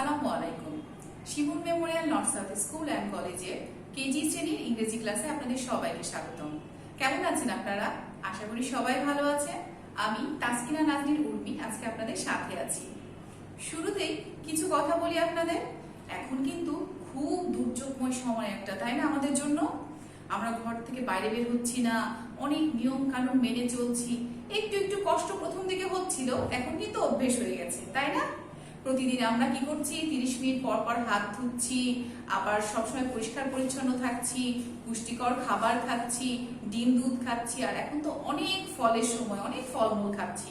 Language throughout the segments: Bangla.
আসসালামু আলাইকুম। Shimul memorial north south school and কলেজে কেজি শ্রেণীর ইংরেজি ক্লাসে আপনাদের সবাইকে স্বাগতম। কেমন আছেন আপনারা? আশা করি সবাই ভালো আছে। আমি তাসকিনা নাজনীন উর্মি আজকে আপনাদের সাথে আছি। শুরুতেই কিছু কথা বলি আপনাদের। এখন কিন্তু খুব দুর্যোগময় সময় একটা, তাই না? আমাদের জন্য আমরা ঘর থেকে বাইরে বের হচ্ছি না, অনেক নিয়ম কানুন মেনে চলছি। একটু একটু কষ্ট প্রথম দিকে হচ্ছিল, এখন কিন্তু অভ্যেস হয়ে গেছে, তাই না? প্রতিদিন আমরা কি করছি, 30 মিনিট পর পর হাত ধুচ্ছি, আবার সবসময় পরিষ্কার পরিচ্ছন্ন থাকছি, পুষ্টিকর খাবার খাচ্ছি, ডিম দুধ খাচ্ছি, আর এখন তো অনেক ফলের সময়, অনেক ফলমূল খাচ্ছি।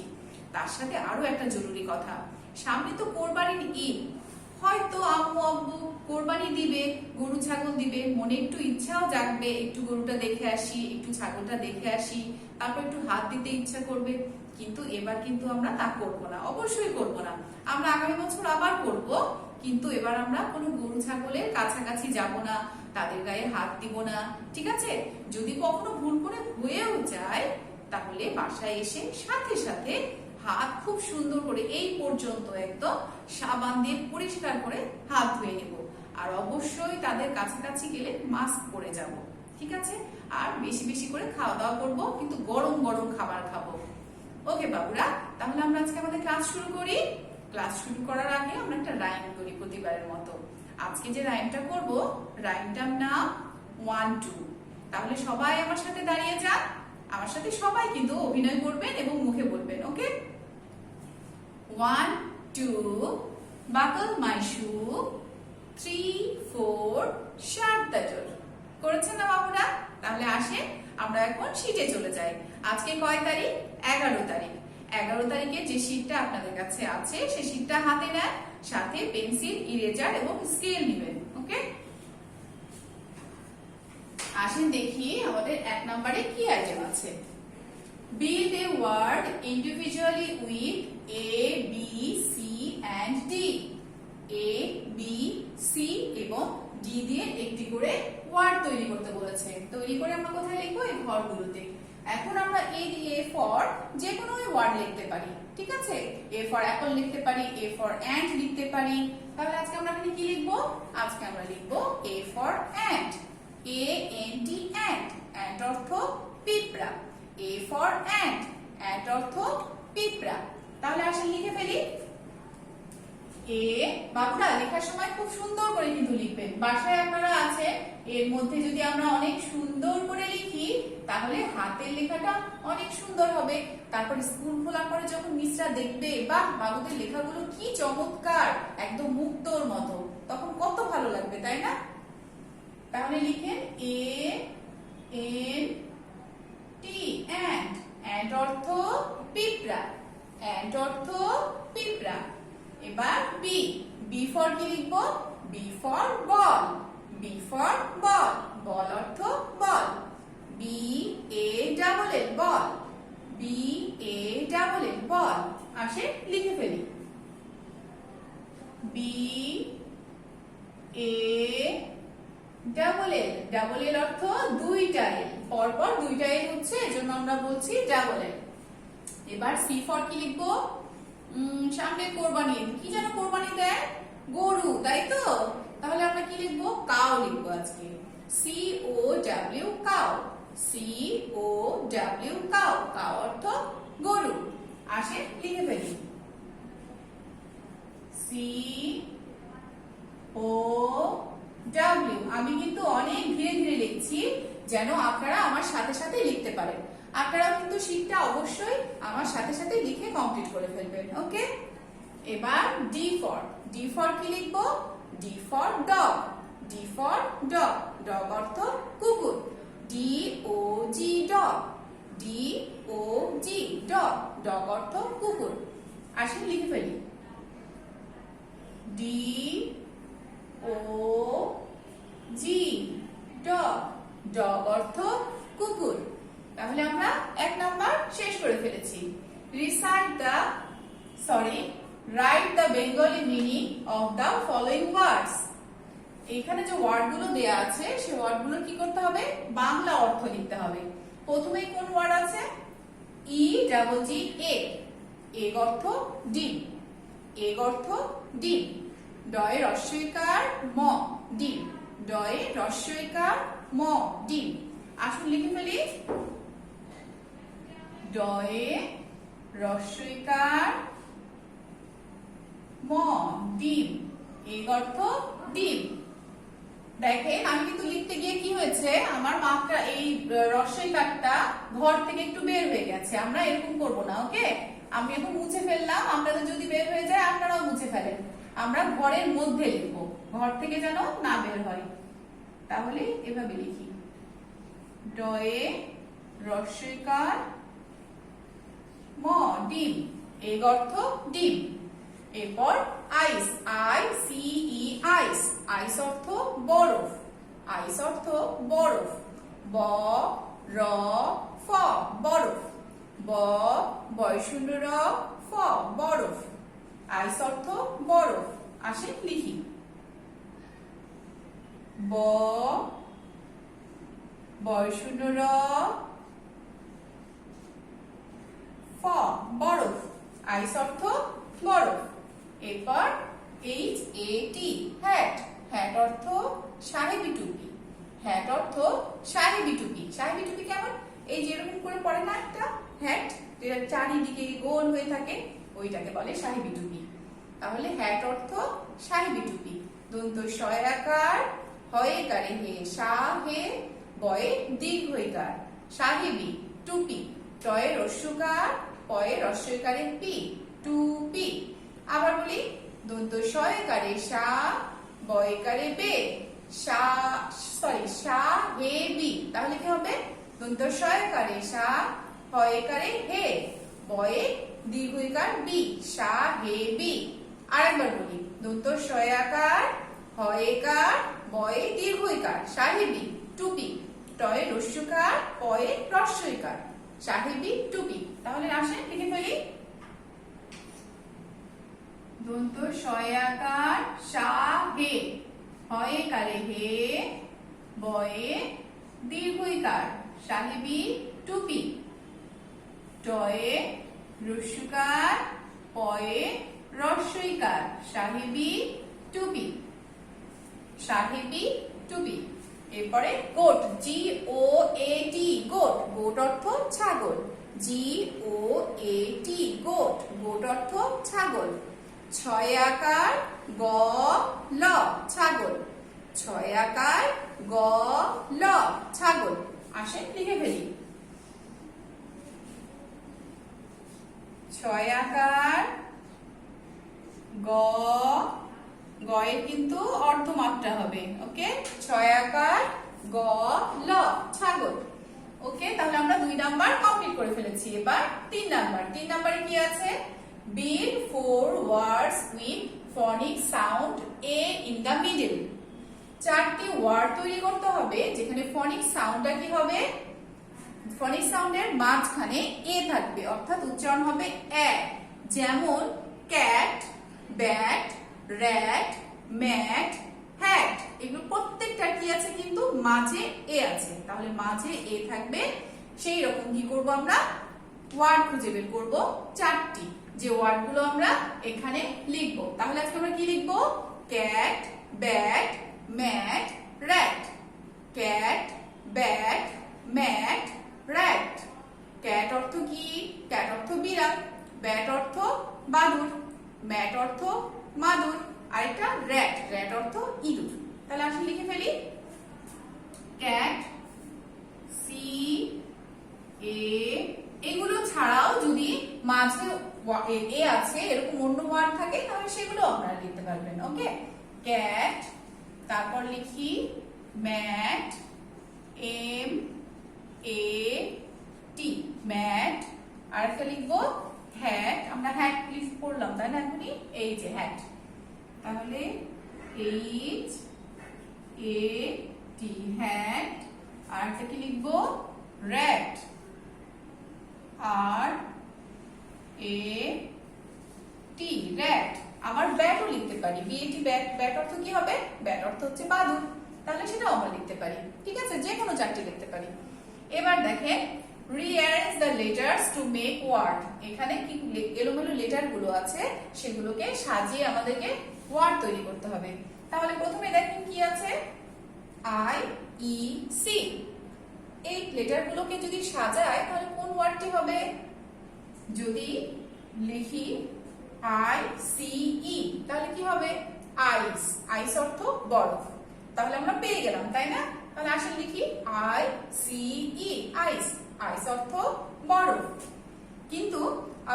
তার সাথে আরো একটা জরুরি কথা, সামনে তো কোরবানির ঈদ। হয়তো আম্মু আব্বু কোরবানি দিবে, গরু ছাগল দিবে, মনে একটু ইচ্ছাও জাগবে, একটু গরুটা দেখে আসি, একটু ছাগলটা দেখে আসি, তারপর একটু হাত দিতে ইচ্ছা করবে। কিন্তু এবার কিন্তু আমরা তা করব না, অবশ্যই করব না। আমরা আগামী বছর আবার করব, কিন্তু এবার আমরা কোনো গরু ছাগলের কাছাকাছি যাব না, তাদের গায়ে হাত দিব না, ঠিক আছে? যদি কখনো ভুল করে হয়েও যায়, তাহলে বাসায় এসে সাথে সাথে হাত খুব সুন্দর করে এই পর্যন্ত একদম সাবান দিয়ে পরিষ্কার করে হাত ধুয়ে নেব। আর অবশ্যই তাদের কাছাকাছি গেলে মাস্ক পরে যাব, ঠিক আছে? আর বেশি বেশি করে খাওয়া দাওয়া করব, কিন্তু গরম গরম খাবার খাবো। ওকে বাবুরা, তাহলে আমরা আজকে আমাদের ক্লাস শুরু করি। ক্লাস শুরু করার আগে আমরা একটা রাইম করি প্রতিবারের মতো। আজকে যে রাইমটা করব, রাইমটার নাম 1 2। তাহলে সবাই আমার সাথে দাঁড়িয়ে যান। আমার সাথে সবাই কিন্তু অভিনয় করবেন এবং মুখে বলবেন, ওকে? 1 2 buckle my shoe, 3 4 shut the door। করেছেন না বাবুরা? তাহলে আসেন আমরা এখন শীটে চলে যাই। আজকে কয় তারিখ? 11 তারিখ। 11 তারিখে যে শীটটা আপনাদের কাছে আছে সেই শীটটা হাতে নেন, সাথে পেন্সিল, ইরেজার এবং স্কেল নেবেন, ওকে? আসেন দেখি আমাদের 1 নম্বরে কি আইটেম আছে। Build a word individually with A, B, C and D। A, B, C এবং D দিয়ে একটি করে ওয়ার্ড তৈরি করতে বলেছে। তৈরি করে আমরা কোথায় লিখবো? এই ঘরগুলোতে। এখন আমরা A দিয়ে ফর যে কোনো ওয়ার্ড লিখতে পারি, ঠিক আছে? A ফর অ্যাপল লিখতে পারি, A ফর অ্যান্ট লিখতে পারি। তাহলে আজকে আমরা এখানে কি লিখবো? আজকে আমরা লিখবো A for ant. A N T ant. Ant অর্থ পিঁপড়া। A for ant, ant অর্থ পিঁপড়া। তাহলে আসেন লিখে ফেলি। A, বাবুরা লেখার সময় খুব সুন্দর করে কিন্তু লিখবেন। বাসায় আপনারা আছেন, এর মধ্যে যদি আমরা অনেক সুন্দর করে লিখি তাহলে হাতের লেখাটা অনেক সুন্দর হবে। তারপর স্কুল খোলার পরে যখন মিসরা দেখবে, বাহ বাবুদের লেখাগুলো কি চমৎকার, একদম মুক্তোর মতো, তখন কত ভালো লাগবে, তাই না? তাহলে লিখেন A N T ant। ant অর্থ পিঁপড়া। ant অর্থ পিঁপড়া। এবার B। B ফর কি লিখবো? B for ball. B for ball. Ball অর্থ বল। B A double L ball. B A double L ball. আসে লিখে ফেলি। B A double L. Double L অর্থ দুইটা এল, পরপর দুইটা এল হচ্ছে, এজন্য আমরা বলছি ডাবল এল। এবার সি ফর কি লিখবো? সামনে কোরবানি। কি যেন কোরবানি দেয়? গরু, তাই তো? তাহলে আমরা কি লিখবো? কাউ লিখবো আজকে। C O W cow. C O W cow. Cow অর্থ গরু। আসে লিখে ফেলি। C O W. আমি কিন্তু অনেক ধীরে ধীরে লিখছি যেন আপনারা আমার সাথে সাথে লিখতে পারেন। আপনারা কিন্তু শীটটা অবশ্যই আমার সাথে সাথে লিখে কমপ্লিট করে ফেলবেন, ওকে? এবার ডি ফর। ডি ফর কি লিখবো? D for dog. D for dog. Dog অর্থ কুকুর। ডি ও জি ডগ। ডি ও জি ডগ। ডগ অর্থ কুকুর। আসেন লিখে ফেলি। ডি ও জি ডগ। ডগ অর্থ কুকুর। তাহলে আমরা 1 নাম্বার শেষ করে ফেলেছি। Write the Bengali meaning of the following ওয়ার্ডস। এখানে যে ওয়ার্ডগুলো দেয়া আছে সেই ওয়ার্ডগুলো কি করতে হবে? বাংলা অর্থ লিখতে হবে। প্রথমেই কোন ওয়ার্ড আছে? ই ডাবল জি এগ। এগ অর্থ ডিম। এগ অর্থ ডিম। ডয়ে রস্বইকার ম ডিম, ডয়ে রস্বইকার ম ডিম। আসুন লিখে ফেলি, ডয়ে রস্বইকার ম ডিম, এর অর্থ ডিম। দেখেন আমি কিন্তু লিখতে গিয়ে কি হয়েছে, আমার মাপটা এই রস্বইকারটা ঘর থেকে একটু বের হয়ে গেছে। আমরা এরকম করব না, ওকে? আমি এখন মুছে ফেললাম, আপনাদের যদি বের হয়ে যায় আপনারাও মুছে ফেলেন। আমরা ঘরের মধ্যে লিখবো, ঘর থেকে যেন না বের হয়। তাহলে এভাবে লিখি, ডয়ে রস্বইকার ম ডিম, এর অর্থ ডিম। এরপর আইস, I C E ice, ice অর্থ বরফ, আইস অর্থ বরফ। ব র ফ বরফ, ব বয়শূন্য র ফ বরফ, আইস অর্থ বরফ। আসেন লিখি, ব বয়শূন্য র ফ বরফ, আইস অর্থ বরফ। এরপর H A T hat, hat অর্থ সাহেবি টুপি, হ্যাট অর্থ সাহেবি টুপি। সাহেবি টুপি কেমন, এই যেরকম করে পড়ে না একটা হ্যাট, যেটা চারিদিকে গোল হয়ে থাকে, ওইটাকে বলে সাহেবি টুপি। তাহলে হ্যাট অর্থ সাহেবি টুপি। দন্ত শয়াকার হয়েকারে হে, সা হে বয়ে দীর্ঘইকার সাহেবি টুপি। টয়ে রস্যকার পয়ে রস্যইকারে পি, টুপি। আবার বলি, দন্ত শয়কারে সা বয়কারে বে, সা সা হে বি। তাহলে কি হবে, দন্ত শয়কারে সা হয়কারে হে বয়ে দীর্ঘইকার বি, সা হে বি। আরেকবার বলি, দন্ত শয়াকার হয়কার বয়ে দীর্ঘইকার সাহেবি টুপি। টয়ে রস্যকার পয়ে রস্যইকার সাহেবি টুপি। তাহলে আসেন লিখে ফেলি, দন্ত শয়াকার সা হে হয়কারে হে বয়ে দীর্ঘইকার সাহেবি টুপি। টয়ে রস্যকার পয়ে রস্যইকার সাহেবি টুপি, সাহেবি টুপি। এরপরে গোট, জি ও এ টি গোট, গোট অর্থ ছাগল, জি ও এ টি গোট, গোট অর্থ ছাগল। ছয়াকার গ ল ছাগল, ছয়াকার গ ল ছাগল। আসেন লিখে ফেলি, ছয়াকার গ, গয়ের কিন্তু অর্ধমাত্রা হবে, ওকে? ছয়াকার গ ল ছাগল। ওকে, তাহলে আমরা 2 নাম্বার কমপ্লিট করে ফেলেছি। এবার 3 নাম্বার। 3 নাম্বারে কি আছে, build 4 words with phonic sound a in the middle। 4টি ওয়ার্ড তৈরি করতে হবে যেখানে ফনিক সাউন্ডটা কি হবে, ফনিক সাউন্ডের মাঝখানে এ থাকবে, অর্থাৎ উচ্চারণ হবে এ। যেমন cat, bat, rat, mat, hat. এগুলো প্রত্যেকটা কি আছে, কিন্তু মাঝে এ আছে। তাহলে মাঝে এ থাকবে, সেই রকম কি করব আমরা, ওয়ার্ড খুঁজে বের করব 4টি, যে ওয়ার্ডগুলো আমরা এখানে লিখবো। তাহলে আজকে আমরা কি লিখবো, cat, bat, mat, rat. Cat, bat, mat, rat. Cat অর্থ কি, ক্যাট অর্থ বিড়াল, ব্যাট অর্থ বাদুড়, ম্যাট অর্থ মাদুর, আর এটা র্যাট, র্যাট অর্থ ইঁদুর। তাহলে আসলে লিখে ফেলি, ক্যাট, সি এ। এগুলো ছাড়াও যদি মাঝে এ আছে এরকম অন্য ওয়ার্ড থাকে তাহলে সেগুলো আপনারা লিখতে পারবেন, ওকে? ক্যাট, তারপর লিখি mat, M A T mat. আর একটা লিখবো হ্যাট, আমরা হ্যাট লিখে পড়লাম তাই না এখনই, এই যে হ্যাট। তাহলে এইচ এ টি হ্যাট। আর একটা কি লিখবো, র্যাট, আর এ টি র্যাট। আবার ব্যাটও লিখতে পারি, বিএটি ব্যাট, ব্যাট অর্থ কি হবে, ব্যাট অর্থ হচ্ছে বাদুড়, তাহলে সেটাও আমরা লিখতে পারি। ঠিক আছে, যে কোনো 4টি লিখতে পারি। এবার দেখেন, rearrange the letters to make word। এখানে কি এলোমেলো লেটার গুলো আছে সেগুলোকে সাজিয়ে আমাদেরকে ওয়ার্ড তৈরি করতে হবে। তাহলে প্রথমে দেখেন কি আছে, আই ই সি। এই লেটারগুলোকে যদি সাজায় তাহলে কোন ওয়ার্ডটি হবে? যদি লিখি আই সি ই তাহলে কি হবে? আইস। আইস অর্থ বরফ। তাহলে আমরা পেয়ে গেলাম, তাই না? তাহলে আসলে লিখি I C E, ice. Ice অর্থ বরফ। কিন্তু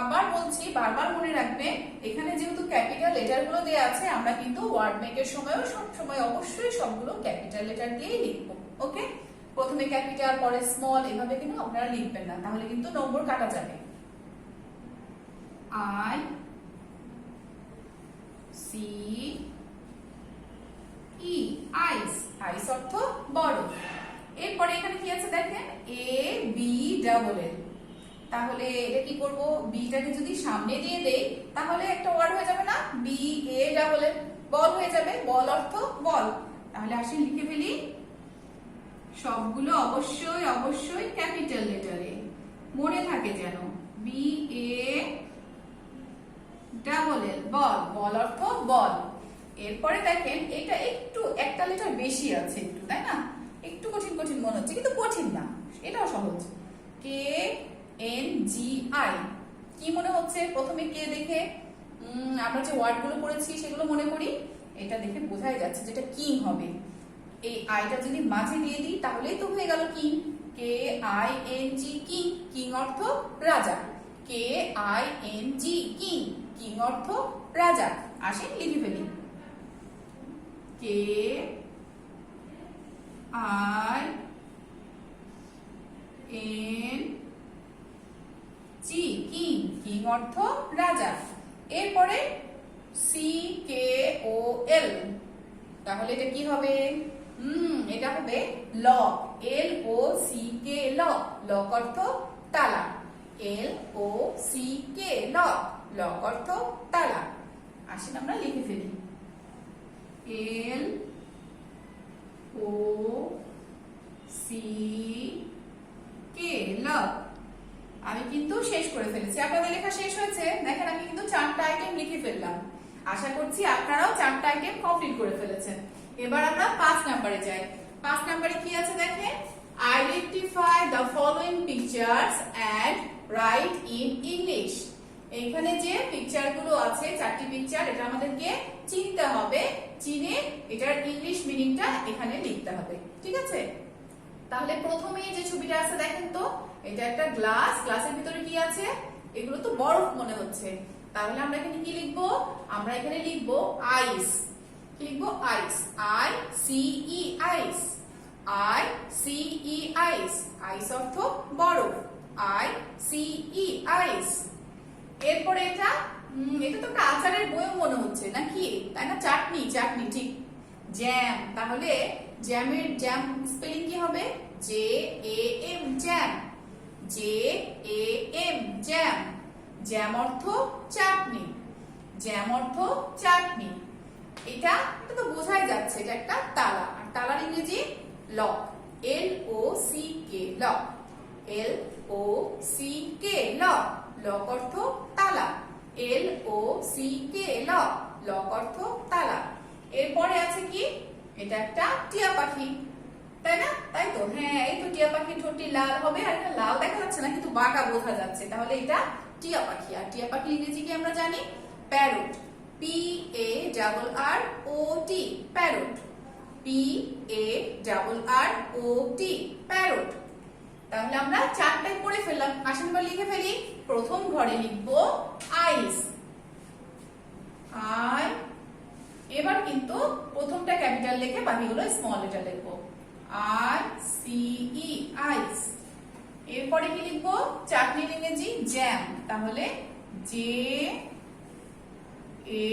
আবার বলছি, বারবার মনে রাখবে, এখানে যেহেতু ক্যাপিটাল লেটারগুলো দেয়া আছে, আমরা কিন্তু ওয়ার্ড মেকের সময়ও সব সময় অবশ্যই সবগুলো ক্যাপিটাল লেটার দিয়েই লিখব। ওকে, প্রথমে ক্যাপিটাল পরে স্মল, এভাবে কিন্তু আপনারা লিখবেন না, তাহলে কিন্তু নম্বর কাটা যাবে। I C E, ice. Ice অর্থ বরফ। এরপরে এখানে কি আছে দেখেন, এ বি ডাবল এল। তাহলে এটা কি করব, বিটাকে যদি সামনে দিয়ে দেই তাহলে একটা ওয়ার্ড হয়ে যাবে না, বি এ ডাবল এল, বল হয়ে যাবে। বল অর্থ বল। তাহলে আসি লিখে ফেলি, সবগুলো অবশ্যই অবশ্যই ক্যাপিটাল লেটারে, মনে থাকে যেন, B A double L, ball. Ball অর্থ বল। এরপরে দেখেন এটা একটু একটা লেটার বেশি আছে একটু, তাই না? একটু কঠিন কঠিন মনে হচ্ছে, কিন্তু কঠিন না, এটাও সহজ। K N G I. কি মনে হচ্ছে প্রথমে কে দেখে? আমরা যে ওয়ার্ডগুলো পড়েছি সেগুলো মনে করি। এটা দেখে বোঝাই যাচ্ছে যেটা কিং হবে। এই আইটা যদি মাঝে দিয়ে দিই তাহলেই তো হয়ে গেল king. K I N G, king. King অর্থ রাজা। K I N G, king. King অর্থ রাজা। আসেন লিখে ফেলি, K I N G, king. King অর্থ রাজা। এরপরে সি কে ও এল, তাহলে এটা কি হবে? এটা হবে lock. L O C K, lock. Lock অর্থ তালা। এল O C K, lock. Lock অর্থ তালা। আসেন আমরা লিখে ফেলি, এল ও সি কে, লক। আমি কিন্তু শেষ করে ফেলেছি। আপনাদের লেখা শেষ হয়েছে? দেখেন আমি কিন্তু 4টা আইটেম লিখে ফেললাম। আশা করছি আপনারাও 4টা আইটেম কমপ্লিট করে ফেলেছেন। এবার আমরা 5 নম্বরে যাই। 5 নম্বরে কি আছে দেখেন, identify the following pictures and write in English. এখানে যে পিকচারগুলো আছে, 4টি পিকচার, এটা আমাদেরকে চিনতে হবে। চিনে এটার ইংলিশ মিনিংটা এখানে লিখতে হবে। ঠিক আছে? তাহলে প্রথমে যে ছবিটা আছে দেখেন তো, এটা একটা গ্লাস। গ্লাসের ভিতরে কি আছে? এগুলো তো বরফ মনে হচ্ছে। তাহলে আমরা এখানে কি লিখবো? আমরা এখানে লিখবো আইস। কি লিখবো? Ice. I C E, ice. I C E, ice. Ice অর্থ বরফ। I C E, ice. এরপরে এটা এটা তো একটা আচারের বইও মনে হচ্ছে নাকি, তাই না? চাটনি। চাটনি, ঠিক। জ্যাম। তাহলে জ্যামের জ্যাম স্পেলিং কি হবে? J A M, jam. J A M, jam. Jam অর্থ চাটনি। জ্যাম অর্থ চাটনি। এটা তো বোঝাই যাচ্ছে এটা একটা তালা। আর তালার ইংরেজি lock. L O C K, lock. L O C K, lock. Lock অর্থ তালা। এল O C K, lock. Lock অর্থ তালা। এরপরে আছে কি? এটা একটা টিয়া পাখি, তাই না? তাই তো, হ্যাঁ, এই তো টিয়া পাখির ঠোঁটটি লাল হবে, আর এটা লাল দেখা যাচ্ছে না কিন্তু বাঁকা বোঝা যাচ্ছে। তাহলে এটা টিয়া পাখি। আর টিয়া পাখির ইংরেজি কি আমরা জানি? Parrot. P A double R O T, parrot. P A double R O T, parrot. তাহলে আমরা 4টাই পড়ে ফেললাম। আসেন এবার লিখে ফেলি। প্রথম ঘরে লিখবো আইস। আই। এবার কিন্তু প্রথমটা ক্যাপিটাল লিখে বাকিগুলো স্মল লেটার লিখবো। I C E, ice. এরপরে কি লিখবো? চাটনির ইংরেজি জ্যাম। তাহলে J A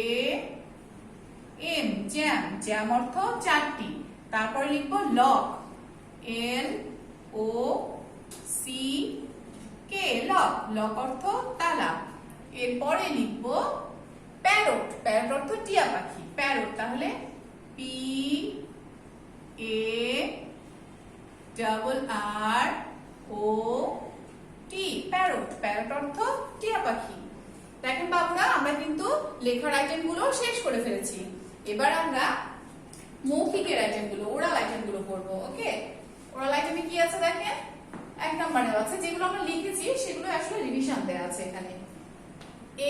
M, jam. Jam অর্থ চাটনি। তারপর লিখবো lock. L O C K, lock. Lock অর্থ তালা। এরপরে লিখবো প্যারট। প্যারট অর্থ টিয়া পাখি, প্যারট। তাহলে P A double R O T, parrot. Parrot অর্থ টিয়া পাখি। দেখেন বাবুরা আমরা কিন্তু লেখার আইটেমগুলো শেষ করে ফেলেছি। এবার আমরা মৌখিকের আইটেমগুলো, ওরাল আইটেমগুলো করবো। ওকে, ওরাল আইটেমে কি আছে দেখেন, 1 নম্বরে আছে যেগুলো আমরা লিখেছি সেগুলো আসলে রিভিশন দেয়া আছে এখানে।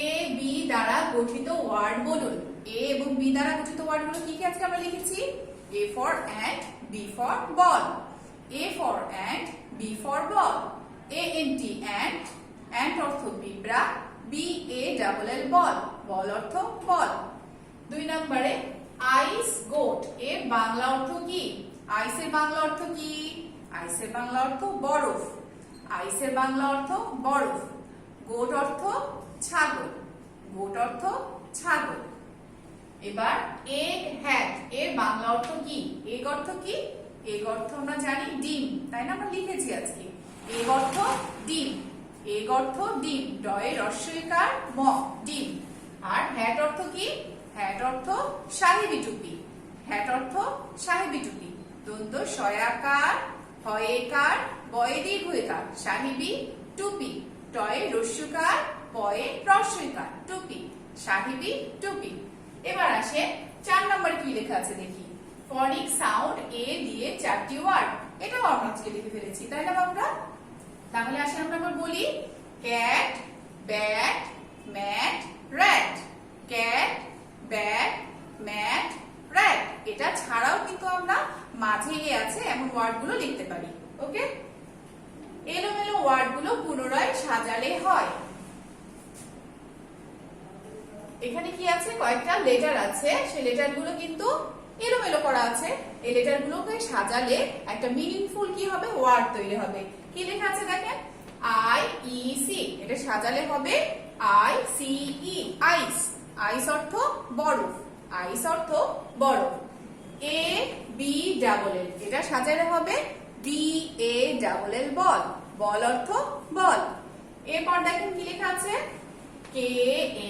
এ বি দ্বারা গঠিত ওয়ার্ড বলুন। এ এবং বি দ্বারা গঠিত ওয়ার্ডগুলো কি কি আজকে আমরা লিখেছি? A for ant, B for ball. A for ant, B for ball. A N T ant অর্থ পিঁপড়া, B A double L ball, ball অর্থ বল। 2 নম্বরে আইস গোট, এর বাংলা অর্থ কি? আইসের বাংলা অর্থ কি? আইসের বাংলা অর্থ বরফ। আইসের বাংলা অর্থ বরফ। গোট অর্থ ছাগল, গোট অর্থ ছাগল। এবার এগ হ্যাট, এর বাংলা অর্থ কি? এগ অর্থ কি? এগ অর্থ আমরা জানি ডিম, তাই না? আমরা লিখেছি আজকে এগ অর্থ ডিম। এগ অর্থ ডিম, ডয়ে রস্বইকার ম, ডিম। আর হ্যাট অর্থ কি? হ্যাট অর্থ সাহেবি টুপি। হ্যাট অর্থ সাহেবি টুপি। দন্ত শয়াকার, হয়েকার, বয়ে দীর্ঘইকার, সাহেবি টুপি। টয়ে রস্যকার, পয়ে রস্বইকার, টুপি, সাহেবি টুপি। এবার আসে 4 নম্বরে কি লেখা আছে দেখি। ফনিক সাউন্ড এ দিয়ে 4টি ওয়ার্ড, এটাও আমরা আজকে লিখে ফেলেছি, তাই না বাবুরা? তাহলে আসে আমরা আবার বলি cat, bat, mat, rat. Cat, bat, mat, rat. এটা ছাড়াও কিন্তু আমরা মাঝে এ আছে এমন ওয়ার্ডগুলো লিখতে পারি। ওকে, এলোমেলো ওয়ার্ডগুলো পুনরায় সাজালে হয়। এখানে কি আছে? কয়েকটা লেটার আছে, সেই লেটারগুলো কিন্তু এলোমেলো করা আছে। এই লেটারগুলোকে সাজালে একটা মিনিংফুল কি হবে? ওয়ার্ড তৈরি হবে। কি লেখা আছে দেখেন, আই ই সি, এটা সাজালে হবে I C E, ice. Ice অর্থ বরফ, আইস অর্থ বরফ। এ বি ডাবল এল, এটা সাজালে হবে B A double L, ball. Ball অর্থ বল। এরপর দেখেন কি লেখা আছে, কে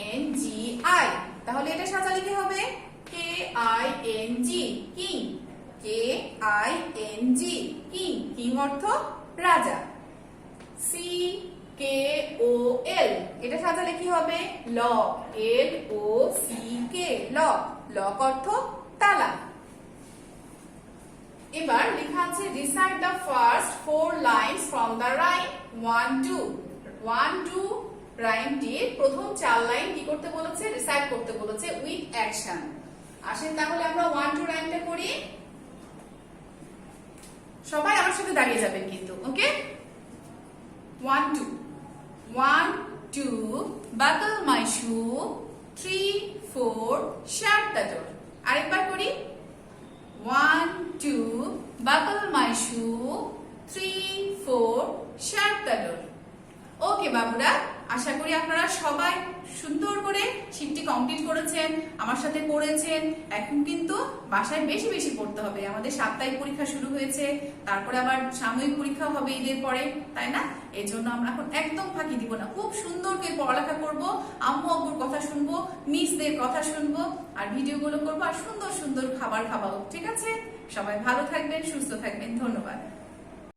এন জি আই, তাহলে এটা সাজালে কি হবে? K I N G, king. K I N G, king. King অর্থ রাজা। সি কে ও এল, এটা সাজালে কি হবে? Lock. L O C K, lock. Lock অর্থ তালা। এবার লেখা আছে recite the first 4 lines from the rhyme 1 2। 1 2 রাইমটির প্রথম 4 লাইন কি করতে বলেছে? রিসাইট করতে বলেছে উইথ অ্যাকশন। আসেন তাহলে আমরা 1 2 রাইমটা করি। সবাই আমার সাথে দাঁড়িয়ে যাবেন কিন্তু। ওকে, 1 2। 1 2 buckle my shoe, 3 4 shut the door। আরেকবার করি। 1 2 buckle my shoe, 3 4 shut the door। ওকে বাবুরা, আশা করি আপনারা সবাই সুন্দর করে শীটটি কমপ্লিট করেছেন, আমার সাথে পড়েছেন। এখন কিন্তু বাসায় বেশি বেশি পড়তে হবে। আমাদের সাপ্তাহিক পরীক্ষা শুরু হয়েছে, তারপরে আবার সাময়িক পরীক্ষা হবে ঈদের পরে, তাই না? এই জন্য আমরা এখন একদম ফাঁকি দিব না, খুব সুন্দর করে পড়ালেখা করব, আম্মু আব্বুর কথা শুনবো, মিসদের কথা শুনবো, আর ভিডিওগুলো করবো, আর সুন্দর সুন্দর খাবার খাওয়াবো। ঠিক আছে? সবাই ভালো থাকবেন, সুস্থ থাকবেন। ধন্যবাদ।